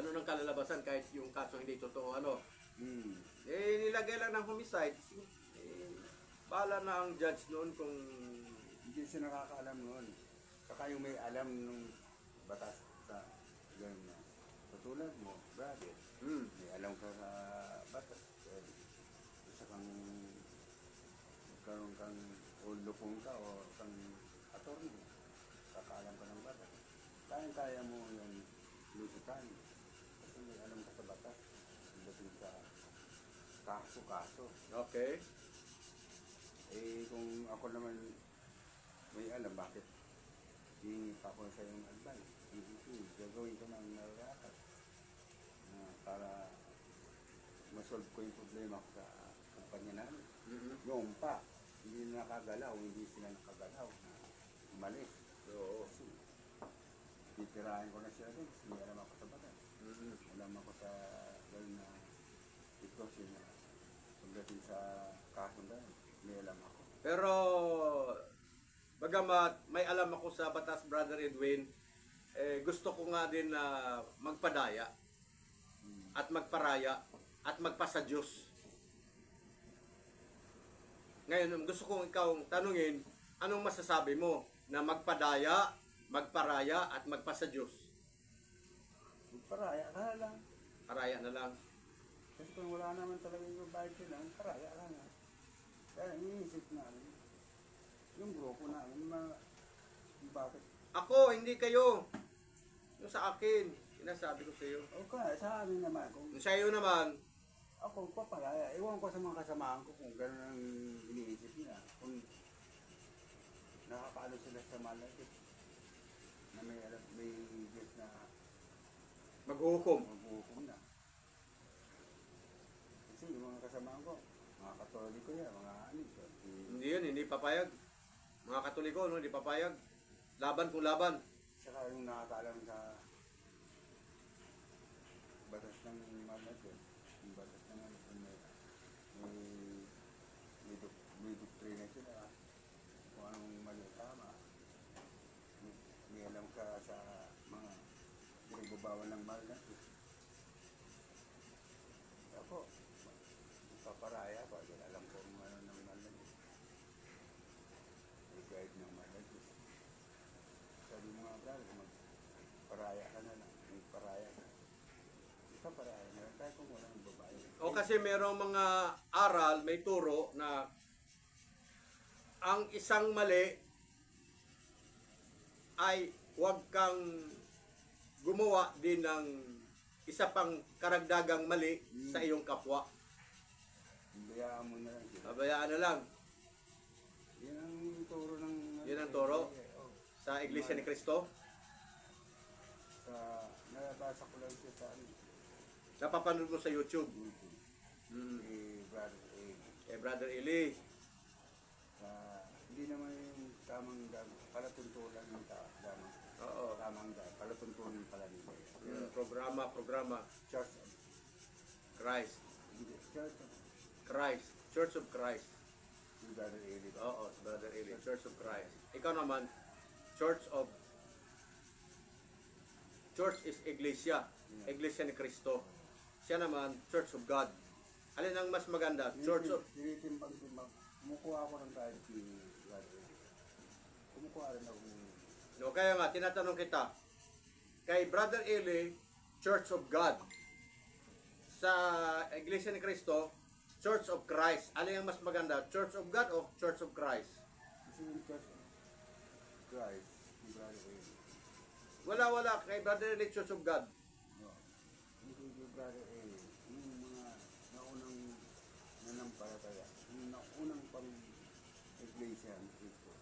ano nang kalalabasan kahit yung kaso hindi totoo, ano. Hmm. Eh, nilagay lang ng homicide. Eh, bahala na ang judge noon kung... Hindi siya nakakaalam noon. Saka yung may alam nung batas sa ganun na. Katulad mo, brother, may alam ka sa batas. Isa kang magkaroon kang o lupong ka o kang attorney. Kakaalam ka ng batas. Kaya mo yung lusutan. Kasi may alam ka sa batas. Dating sa kaso-kaso. Okay. Eh kung ako naman may alam bakit hihingi pa ako sa iyong advice. Gagawin ko ng nararapat para masolve ko yung problema ko sa kumpanya namin. Noon pa, hindi na nakagalaw, hindi sila nakagalaw na umalis. Oo. Kasi titirahin ko na siya doon kasi may alam ako sa batas. Alam ako sa gano'n na sitwasyon na pagdating sa kaso na may alam ako. Pero, bagamat may alam ako sa batas, Brother Edwin, eh, gusto ko nga din na magpadaya at magparaya at magpasa Diyos. Ngayon, gusto kong ikaw tanungin, anong masasabi mo na magpadaya, magparaya at magpasa Diyos? Paraya ka na lang. Paraya na lang. Kasi kung wala naman talaga yung bayad sila, paraya ka na. Kaya iniisip namin, yung grupo namin, bakit? Ako, hindi kayo. Yung sa akin, sinasabi ko sa iyo. O kaya sa amin naman, kung Yung sa iyo naman, ako papalaya, iwan ko sa mga kasamahan ko kung gano'n ang iniisip nila. Kung nakakaano sila sa malapit, na may Diyos na maghuhukom. maghuhukom na. Kasi yung mga kasamahan ko, mga Katoliko yan, mga ano, Hindi yun, hindi papayag. Mga Katoliko, no, hindi papayag. Laban kung laban. saka yung nakakaalam sa batas ng malapit, yung batas ng malapit, may doktrina sila, kung anong mali tama. May alam ka sa mga pinagbabawal ng malapit. Ako, paparaya pa, dahil alam ko kung ano ng malapit. May guide ng malapit. Sabi mga brother, magparaya ka na lang, magparaya ka. Paparaya na lang, kahit kung walang babae. O kasi merong mga aral, may turo na ang isang mali ay huwag kang gumawa din ng isa pang karagdagang mali sa iyong kapwa. Bayaan mo na lang sila. Pabayaan na lang. Yan ang turo ng... Yun ang turo Oh. sa Iglesia ni Cristo. Nabasa ko lang siya sa Napapanood mo sa YouTube. YouTube. Mm. Brother Eh, Brother Eli. hindi naman yung tamang palatuntulan ng tamang. Oo. Tamang palatuntulan pala nila. Programa. Church of Christ. Church of Church of Christ. Brother Eli. Oo, si Brother Eli. Church of Christ. Ikaw naman, Church is Iglesia. Iglesia ni Cristo. Siya naman, Church of God. Alin ang mas maganda? Church of... Tinitimbang-timbang. Kumukuha ako ng kahit ni Brother Eli. Kumukuha rin ako ng... No, kaya nga, tinatanong kita, kay Brother Eli, Church of God. Sa Iglesia ni Cristo, Church of Christ. Alin ang mas maganda? Church of God o Church of Christ? Kasi yung Church of Christ, ni Brother Eli. Wala. Kay Brother Eli, Church of God. No. Hindi Brother Eli. Yung mga naunang nanampalataya. Yung naunang pang Iglesia ni Cristo.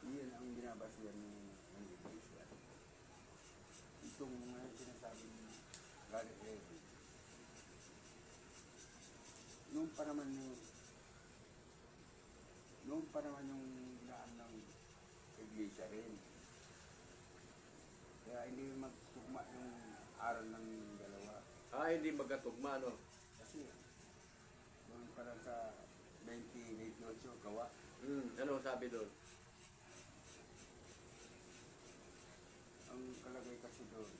Iyan ang binabasihan ng Iglesia. Itong mga sinasabi ni Brother Eli. Noong pa naman yung daan ng Iglesia rin. Kaya hindi magtugma yung aral ng dalawa. Hindi magkatugma, no? Kasi doon pa lang sa 2028 gawa. Ano sabi doon? Ang kalagay kasi doon,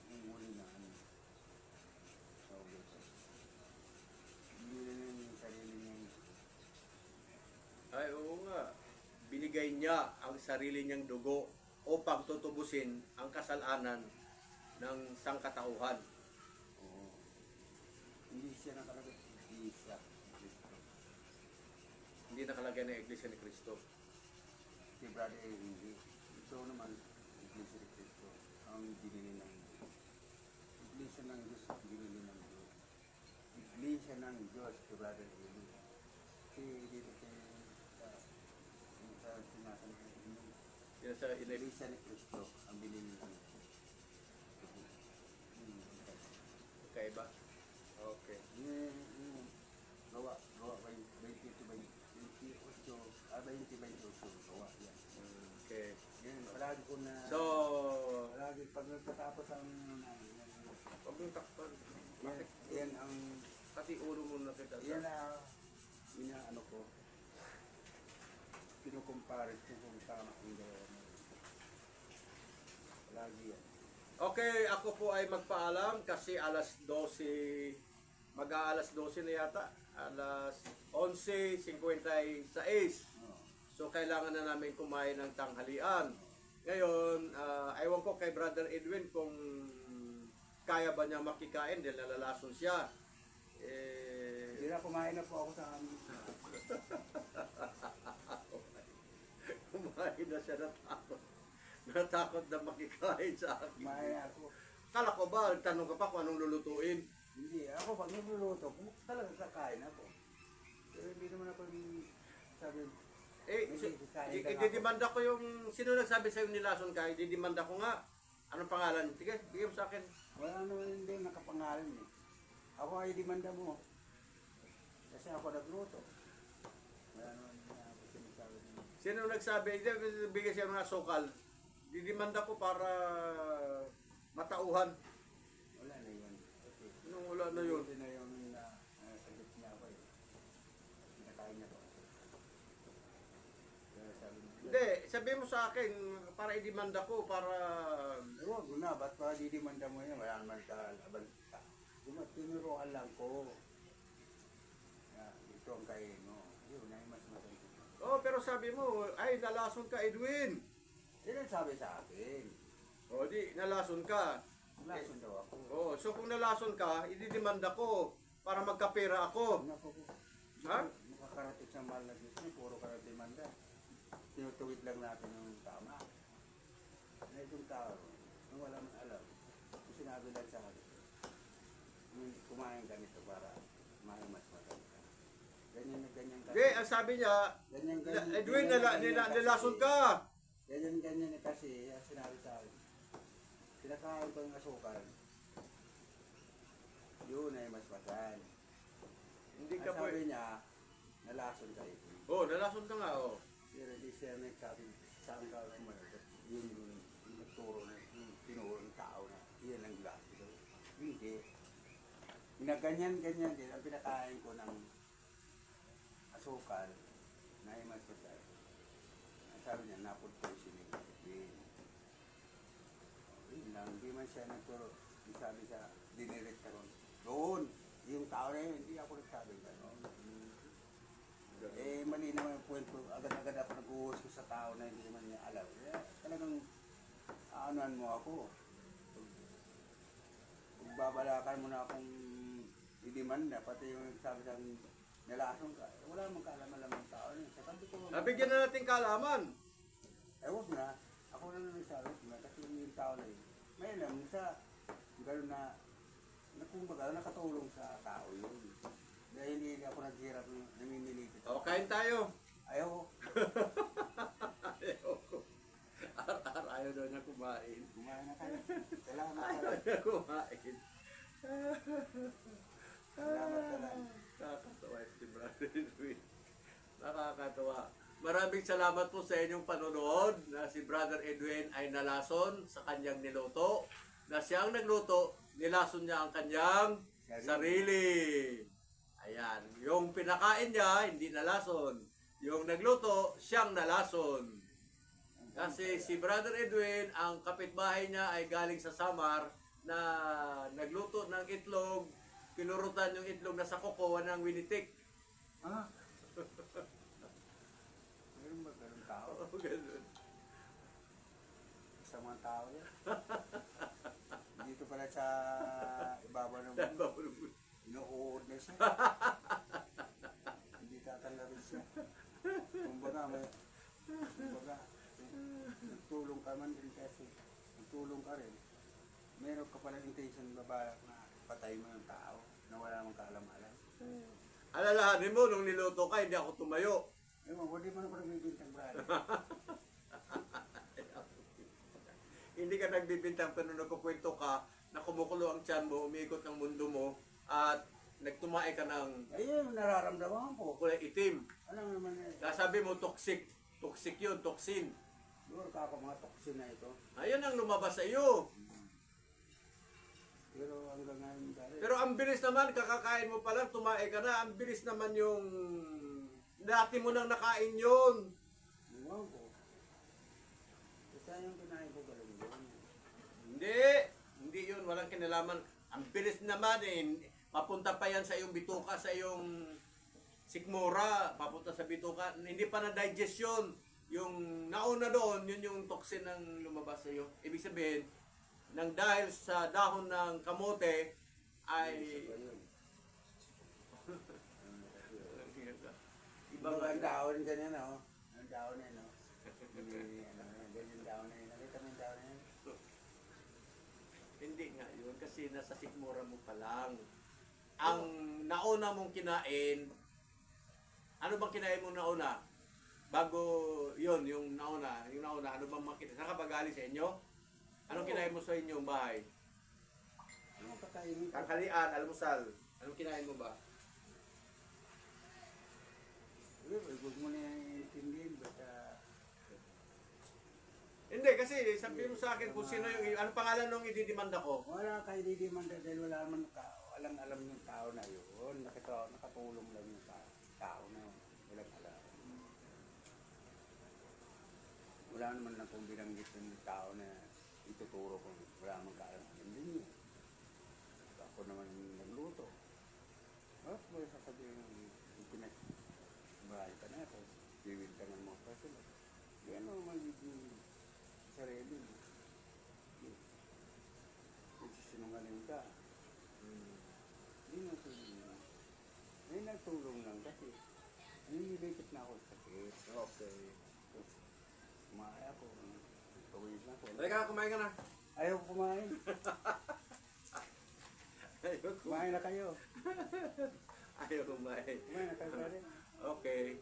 niya ang sarili niyang dugo upang tutubusin ang kasalanan ng sangkatauhan. Oo. Hindi siya nakalagay. Hindi siya. Kristo. Hindi nakalagay na Iglesia ni Cristo. Si Brother hindi. Ito naman, Iglesia ni Cristo. Ang binili ng Diyos. Iglesia ng Diyos, binili ng Diyos. Iglesia ng Diyos, si Brother Eli. Si dito sa sinasan ko. Yan sa Iglesia ni Cristo, ang binili ng Diyos. Kaiba? Okay. Gawa 20 gawa yan. Okay. Yan, palagi ko na, So, palagi pag nagtatapos ang, huwag mong takpan. yan, yan ang, Pati ulo mo na kita yan sa... na, ano ko, kinukumpare ko kung tama ang gawa mo. Palagi yan. Okay, ako po ay magpaalam kasi alas 12, mag-aalas 12 na yata. Alas 11:56. Oh. So, kailangan na namin kumain ng tanghalian. Ngayon, ewan ko kay Brother Edwin kung kaya ba niya makikain dahil nalalason siya. Hindi na, kumain na po ako sa amin. Kumain na siya, natakot. Natakot na makikain sa akin. Kumain na ako. Kala ko ba, tanong ka pa kung anong lulutuin? Hindi, ako pag nagluluto, talagang kakain ako. Pero hindi naman ako yung sabi, Ididimanda ko yung, sino nagsabi sa'yo nilason ka, ididimanda ko nga. Anong pangalan? Sige, bigay mo sa akin. wala naman hindi nakapangalan eh. Ako ay demanda mo. Kasi ako nagluto. Wala naman na ako sinasabi niya. Sino nagsabi, bigay siya ng asukal. Didimanda ko para matauhan. Wala na yun. Kasi, Anong wala na yun? Hindi na yung sagot niya ako eh. Pinakain niya ko. Kaya sabi niya, Hindi, sabi mo sa akin, para idimanda ko, para... huwag na, ba't pa didimanda mo yun? Wala naman kalaban. Tinuruan lang ko. Ito ang kain mo. Yun, ay mas maganda. Oh, pero sabi mo, ay, nalason ka, Edwin. Yun ang sabi sa akin. O, di, nalason ka. Lason daw ako. Oh, so kung nalason ka, ididimanda ko para magkapera ako. Naku po. Ha? Makakarating sa mahal na Diyos niya, puro karating manda. Tinutuwid lang natin yung tama. Na itong tao, nung wala man alam, yung sinabi lang sa akin, kumain ganito para mas maganda. Ganyan na ganyan kasi. Hindi, ang sabi niya, Edwin, nalason ka. Ganyan kasi, ang sinabi sa akin. Pinakain ko yung asukal. Yun ay mas masan. Hindi Ang ka po. sabi niya, nalason kayo. Oh, nalason ka nga, oh. Pero di siya nagsabi, saan ka sumagot? Yun yung nagturo na, yung tinuro ng tao na, yan ang glass. Hindi. Ginaganyan-ganyan din, ang pinakain ko ng asukal na imas ko tayo. Ang sabi niya, napod poisoning. Yun lang, hindi man siya nagturo. Yung sabi siya, diniret ka ron. Doon, yung tao na yun, hindi ako nagsabi gano'n. Eh, mali naman yung point ko. Agad-agad ako nag-uus ko sa tao na hindi naman niya alam. Kaya talagang aanuan mo ako. Kung babalakan mo na akong idimanda, pati yung sabi sa akin, nalason ka. Wala mong kaalaman-alam ng tao na. Sa tabi ko, Nabigyan na natin kaalaman. huwag na. Ako na naman sa harap na. Kasi yung tao na yun. May alam sa gano'n na kumbaga, nakatulong sa tao yun. Dahil hindi ako naghirap ng namimili dito. O, kain tayo. Ayaw. Ayaw ko. Ayaw daw niya kumain. Kumain na kayo. Salamat Ayaw talaga. niya kumain. Salamat talaga. Nakakatawa si Brother Edwin. Nakakatawa. Maraming salamat po sa inyong panonood na si Brother Edwin ay nalason sa kanyang niluto. Na siyang nagluto, nilason niya ang kanyang sarili. Ayan. Yung pinakain niya, hindi nalason. Yung nagluto, siyang nalason. Kasi si Brother Edwin, ang kapitbahay niya ay galing sa Samar na nagluto ng itlog, kinurutan yung itlog na sa kuko ng winitik. Ah? Meron ba ganun tao? Oo, ganun. Sa mga tao yan. Dito pala sa ibabaw ng Saan ba bulbul? inuuod na siya. Hindi tatanggapin siya. Kumbaga, nagtulong ka man din kasi. Nagtulong ka rin. Meron ka palang intention babalak na patay mo yung tao na wala mong kaalam-alam. Alalahanin mo, nung niluto ka, hindi ako tumayo. Ewan, hindi mo na nagbibintang brother. Hindi ka nagbibintang pero nagkukwento ka na kumukulo ang tiyan mo, umiikot ang mundo mo, at nagtumae ka ng Ayun, nararamdaman ko. kulay itim. Alam naman eh. Sabi mo, toxic. Toxic yun, toxin. Siguro ka ako mga toxin na ito. Ayun ang lumabas sa iyo. Pero hanggang ngayon dahil. Pero ang bilis naman, kakakain mo pa lang, tumae ka na. Ang bilis naman yung dati mo nang nakain yun. Iwan ko. Basta yung kinain ko galing yun. Hindi yun, walang kinalaman. Ang bilis naman eh, papunta pa yan sa iyong bituka, sa iyong sikmura, papunta sa bituka. Hindi pa na-digest yun. Yung nauna doon, yun yung toxin ang lumabas sa iyo. Ibig sabihin, nang dahil sa dahon ng kamote, ay... Ibang ang dahon dyan yan, oh. Ang dahon yan, oh. Ganyan dahon na yun. Nakita mo yung dahon na yun? Hindi nga yun, kasi nasa sikmura mo pa lang. Ang nauna mong kinain, ano bang kinain mo nauna? Bago yun, yung nauna, ano bang makita? Saan ka ba galing sa inyo? Anong kinain mo sa inyong bahay? Ano kakainin ko? Kakalian, almusal. Anong kinain mo ba? Huwag mo na intindihin, basta... Hindi, kasi sabi mo sa akin kung sino yung, anong pangalan nung ididimanda ko? Wala kayo didimanda dahil wala naman walang alam yung tao na yun. Nakatulong lang yung tao na yun. Walang alam. Wala naman na kung binanggit yung tao na ituturo kung wala naman kaalam-alam din yun. Ako naman nagluto. Bakit mo sasabihin yung pinag-bahay ka na, tapos bibintangan mo pa sila. Yan o magiging sarili mo. Nagsisinungaling ka. Hindi natulong. May nagtulong lang kasi nililipit na ako sa sakit. Okay. Kumain ako. Tawid na ako. Teka, kumain ka na. Ayaw kumain. Ayaw Kumain na kayo. Ayaw kumain. Kumain na kayo pare. Okay.